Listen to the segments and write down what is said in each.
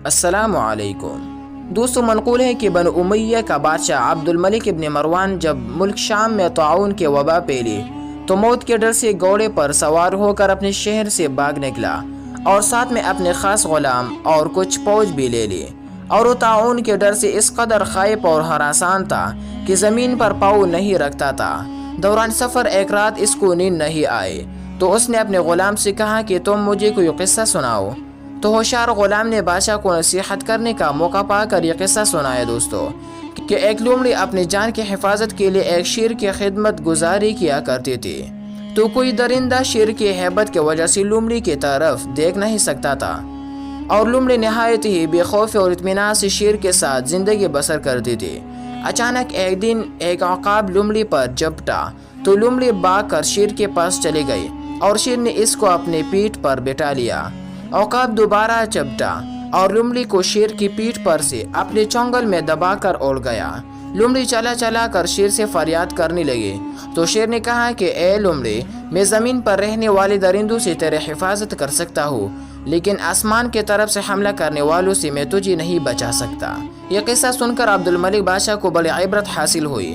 السلام علیکم دوستو، منقول ہے کہ بنو امیہ کا بادشاہ عبد الملک ابن مروان جب ملک شام میں طاعون کے وبا پھیلی تو موت کے ڈر سے گھوڑے پر سوار ہو کر اپنے شہر سے بھاگ نکلا اور ساتھ میں اپنے خاص غلام اور کچھ فوج بھی لے لی، اور وہ طاعون کے ڈر سے اس قدر خائف اور ہراسان تھا کہ زمین پر پاؤں نہیں رکھتا تھا۔ دوران سفر ایک رات اس کو نیند نہیں آئی تو اس نے اپنے غلام سے کہا کہ تم مجھے کوئی قصہ سناؤ۔ تو ہوشیار غلام نے بادشاہ کو نصیحت کرنے کا موقع پا کر یہ قصہ سنایا دوستو، کہ ایک لومڑی اپنی جان کی حفاظت کے لیے ایک شیر کی خدمت گزاری کیا کرتی تھی، تو کوئی درندہ شیر کی ہیبت کی وجہ سے لومڑی کی طرف دیکھ نہیں سکتا تھا، اور لومڑی نہایت ہی بے خوف اور اطمینان سے شیر کے ساتھ زندگی بسر کرتی تھی۔ اچانک ایک دن ایک عقاب لومڑی پر جھپٹا تو لومڑی بھاگ کر شیر کے پاس چلی گئی اور شیر نے اس کو اپنے پیٹھ پر بٹھا لیا۔ عقاب دوبارہ جھپٹا اور لومڑی کو شیر کی پیٹھ پر سے اپنے چنگل میں دبا کر اڑ گیا۔ لومڑی چلا چلا کر شیر سے فریاد کرنے لگی تو شیر نے کہا کہ اے لومڑی، میں زمین پر رہنے والے درندوں سے تیرے حفاظت کر سکتا ہوں، لیکن آسمان کی طرف سے حملہ کرنے والوں سے میں تجھے نہیں بچا سکتا۔ یہ قصہ سن کر عبد الملک بادشاہ کو بڑی عبرت حاصل ہوئی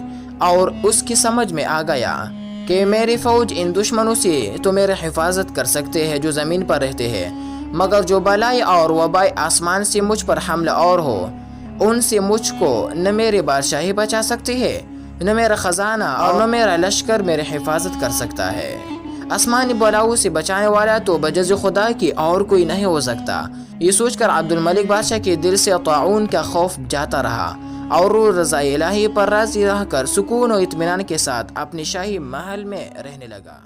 اور اس کی سمجھ میں آ گیا کہ میری فوج ان دشمنوں سے تو میرے حفاظت کر سکتے ہیں جو زمین پر رہتے ہیں، مگر جو بلائی اور وبائی آسمان سے مجھ پر حملہ اور ہو، ان سے مجھ کو نہ میرے بادشاہی بچا سکتی ہے، نہ میرا خزانہ اور نہ میرا لشکر میرے حفاظت کر سکتا ہے۔ آسمانی بلاؤں سے بچانے والا تو بجز خدا کی اور کوئی نہیں ہو سکتا۔ یہ سوچ کر عبد الملک بادشاہ کے دل سے طاعون کا خوف جاتا رہا اور وہ رضا الہی پر راضی رہ کر سکون و اطمینان کے ساتھ اپنے شاہی محل میں رہنے لگا۔